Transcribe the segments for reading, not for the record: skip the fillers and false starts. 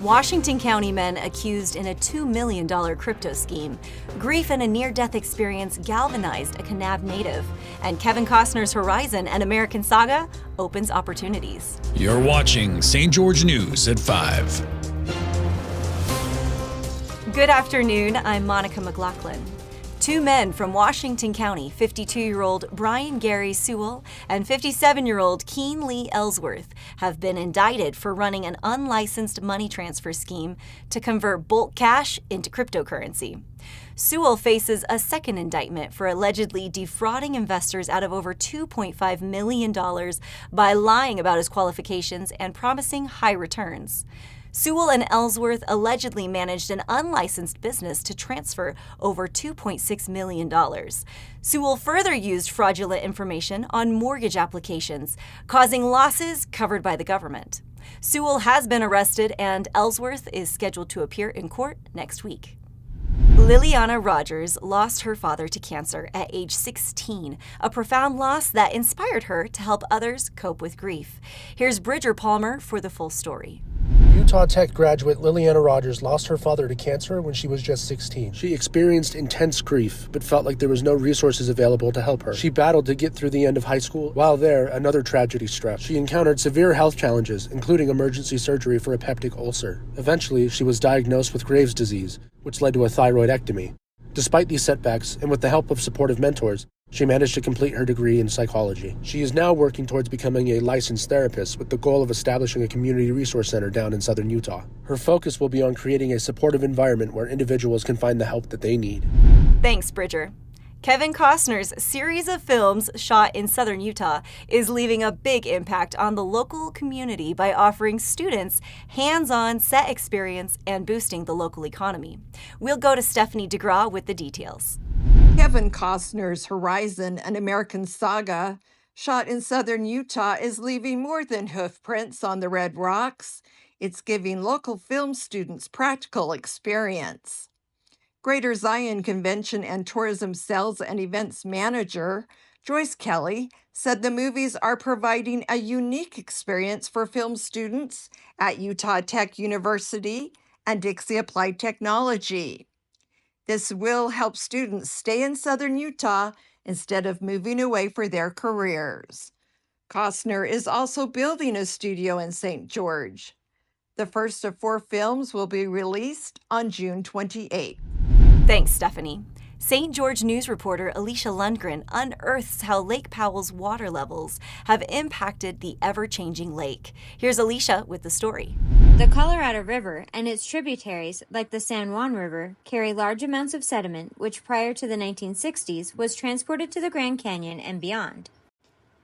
Washington County men accused in a $2 million crypto scheme. Grief and a near-death experience galvanized a Kanab native. And Kevin Costner's Horizon, an American saga, opens opportunities. You're watching St. George News at 5. Good afternoon, I'm Monica McLaughlin. Two men from Washington County, 52-year-old Brian Gary Sewell and 57-year-old Keen Lee Ellsworth, have been indicted for running an unlicensed money transfer scheme to convert bulk cash into cryptocurrency. Sewell faces a second indictment for allegedly defrauding investors out of over $2.5 million by lying about his qualifications and promising high returns. Sewell and Ellsworth allegedly managed an unlicensed business to transfer over $2.6 million. Sewell further used fraudulent information on mortgage applications, causing losses covered by the government. Sewell has been arrested, and Ellsworth is scheduled to appear in court next week. Liliana Rogers lost her father to cancer at age 16, a profound loss that inspired her to help others cope with grief. Here's Bridger Palmer for the full story. Utah Tech graduate Liliana Rogers lost her father to cancer when she was just 16. She experienced intense grief, but felt like there was no resources available to help her. She battled to get through the end of high school. While there, another tragedy struck. She encountered severe health challenges, including emergency surgery for a peptic ulcer. Eventually, she was diagnosed with Graves' disease, which led to a thyroidectomy. Despite these setbacks, and with the help of supportive mentors, she managed to complete her degree in psychology. She is now working towards becoming a licensed therapist with the goal of establishing a community resource center down in southern Utah. Her focus will be on creating a supportive environment where individuals can find the help that they need. Thanks, Bridger. Kevin Costner's series of films shot in southern Utah is leaving a big impact on the local community by offering students hands-on set experience and boosting the local economy. We'll go to Stephanie DeGraw with the details. Kevin Costner's Horizon, an American saga, shot in southern Utah, is leaving more than hoof prints on the red rocks. It's giving local film students practical experience. Greater Zion Convention and Tourism Sales and Events Manager Joyce Kelly said the movies are providing a unique experience for film students at Utah Tech University and Dixie Applied Technology. This will help students stay in southern Utah instead of moving away for their careers. Costner is also building a studio in St. George. The first of 4 films will be released on June 28th. Thanks, Stephanie. St. George News reporter Alicia Lundgren unearths how Lake Powell's water levels have impacted the ever-changing lake. Here's Alicia with the story. The Colorado River and its tributaries, like the San Juan River, carry large amounts of sediment, which prior to the 1960s was transported to the Grand Canyon and beyond.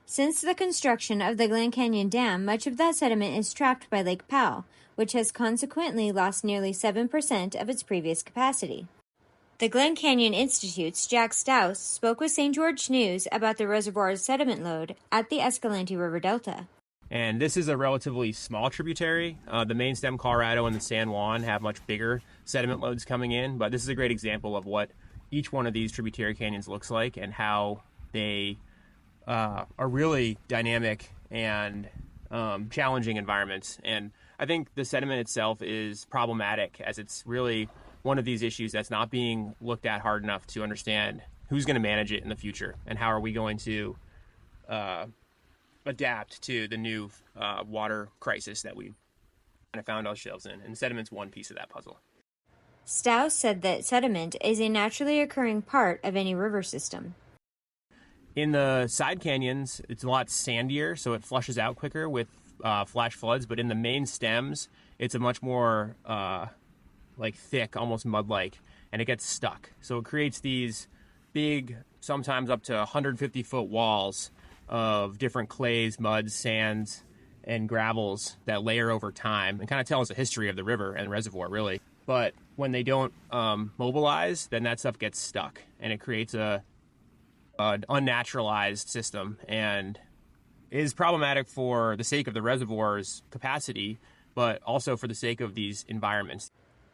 Since the construction of the Grand Canyon Dam, much of that sediment is trapped by Lake Powell, which has consequently lost nearly 7% of its previous capacity. The Glen Canyon Institute's Jack Staus spoke with St. George News about the reservoir's sediment load at the Escalante River Delta. And this is a relatively small tributary. The main stem Colorado and the San Juan have much bigger sediment loads coming in, but this is a great example of what each one of these tributary canyons looks like and how they are really dynamic and challenging environments. And I think the sediment itself is problematic, as it's really one of these issues that's not being looked at hard enough to understand who's going to manage it in the future and how are we going to adapt to the new water crisis that we kind of found ourselves in. And sediment's one piece of that puzzle. Staus said that sediment is a naturally occurring part of any river system. In the side canyons, it's a lot sandier, so it flushes out quicker with flash floods. But in the main stems, it's a much more thick, almost mud-like, and it gets stuck. So it creates these big, sometimes up to 150-foot walls of different clays, muds, sands, and gravels that layer over time and kind of tell us the history of the river and reservoir, really. But when they don't mobilize, then that stuff gets stuck, and it creates an unnaturalized system and is problematic for the sake of the reservoir's capacity, but also for the sake of these environments.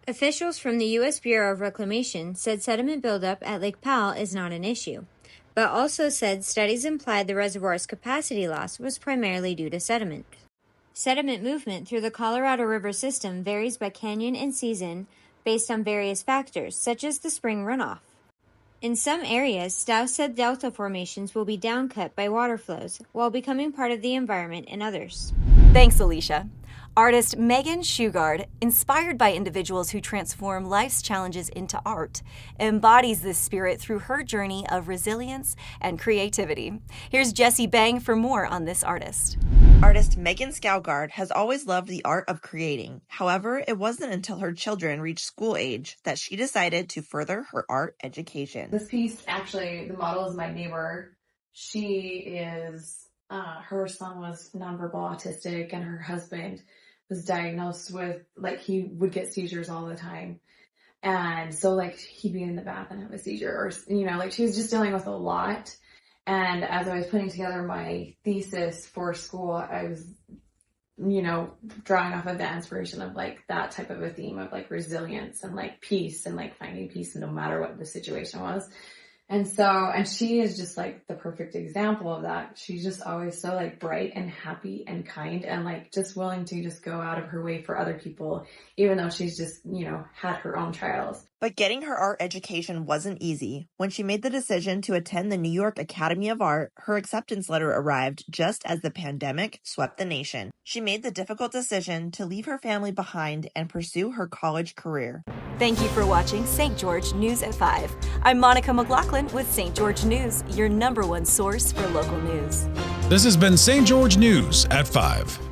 Officials from the U.S. Bureau of Reclamation said sediment buildup at Lake Powell is not an issue, but also said studies implied the reservoir's capacity loss was primarily due to sediment. Sediment movement through the Colorado River system varies by canyon and season based on various factors, such as the spring runoff. In some areas, Stow-said delta formations will be downcut by water flows while becoming part of the environment in others. Thanks, Alicia. Artist Megan Shugard, inspired by individuals who transform life's challenges into art, embodies this spirit through her journey of resilience and creativity. Here's Jessie Bang for more on this artist. Artist Megan Shugard has always loved the art of creating. However, it wasn't until her children reached school age that she decided to further her art education. This piece, actually, the model is my neighbor. Her son was nonverbal autistic, and her husband was diagnosed with, he would get seizures all the time. And so, he'd be in the bath and have a seizure, or, she was just dealing with a lot. And as I was putting together my thesis for school, I was, drawing off of the inspiration of, that type of a theme of, resilience and, peace and, finding peace no matter what the situation was. And she is just the perfect example of that. She's just always so bright and happy and kind and just willing to just go out of her way for other people, even though she's just, had her own trials. But getting her art education wasn't easy. When she made the decision to attend the New York Academy of Art, her acceptance letter arrived just as the pandemic swept the nation. She made the difficult decision to leave her family behind and pursue her college career. Thank you for watching St. George News at 5. I'm Monica McLaughlin with St. George News, your #1 source for local news. This has been St. George News at 5.